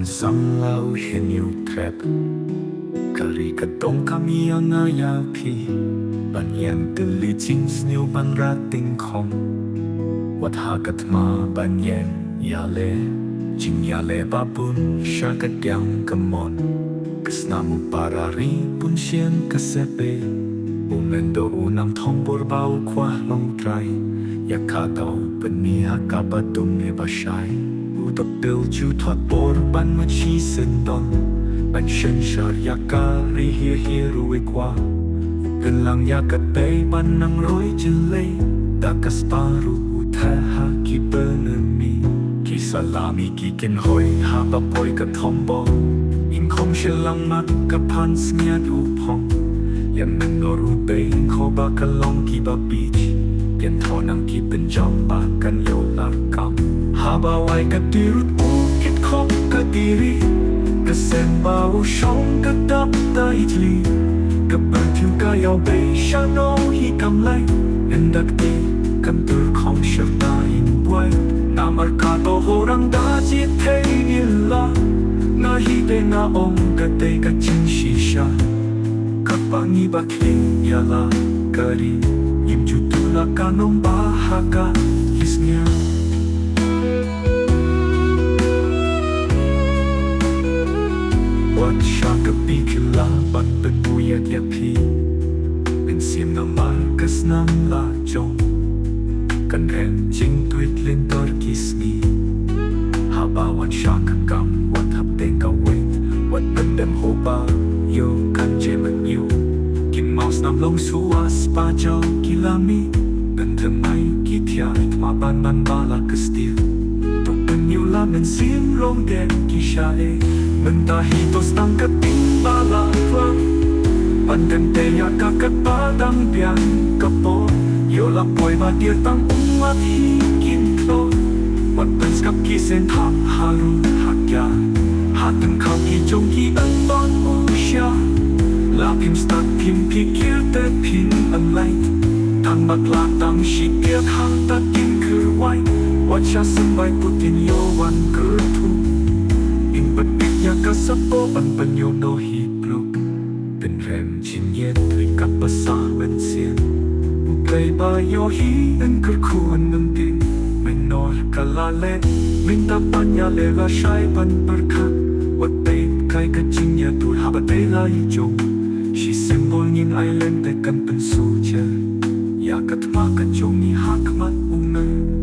Sang lau hiền yêu thẹp Kari ka tong kami ang ayapi Banyan tili jeans niyo ban rating kong Wat hagat ma banyan yale Jing yale babun siya kadyang kamon Kasnamu parari pun siyan kasepe Umendo unang tombor bau kwa long try Yakataw peniha kabatung e basyay Udok bil ju thoát bor ban mà chi sen don Ban shen shar yakari hir ruwe kwa Gần lang yakatay ban nang roi jilay Dakas paru utaha ki benemi Ki salami ki kin hoi haba poi ka tombo In kong shilang mat ka pan sngya du pong Yan men noru bay ko ba ka long ki ba beach Yan tho nang ki ben jom ba kan yo la kam Habaway kadirut bukit kong kadiri Kasem bau shong kadap da itli Kabertiu kayaw bay siya no hi kamlay Endak di kantur kong siya taing buhay Na markado horang da jitay nila Nga hide nga ong katay kachin shisha Kapangi bakling yala kari Imjutula kanong bahaka hisnya Wat siya kapikila Bat benbuyat yapi Bensim na markas ng lajong Kan ren jing tuit lintor kisni Habawan siya kakam Wat hapdeng kawit Wat bendem hoba Yo kan jemen yu Kim maus nam long suas Pajaw kilami Bendemay kitiarit Maban man bala kestil Tuk penyu lamen sim rong den kisyae Mentahitos ng kating balatwang Pandanteya kakat padang biang kapo Yola poy madir tang umat hikin klo Wat benskap kisen hak haru hakya Hateng kau kijong ki anbon usya Lapim stak pim pikir te pin anlait Tang matlatang shikir hang takin kerwai Wat siya sembay putin yowan kertu Kasapo ban panyo no hipluk Bin rem chin yet Tui kapasa ben sien Uplay ba yo hi En kerkuan ng din Menor kalale Minta panya lela shay ban berkat Wat babe kay kachinya Tul habat bela ijong Si simbol ngin island Dekan pensuja Yakat makan jong ni hakmat umen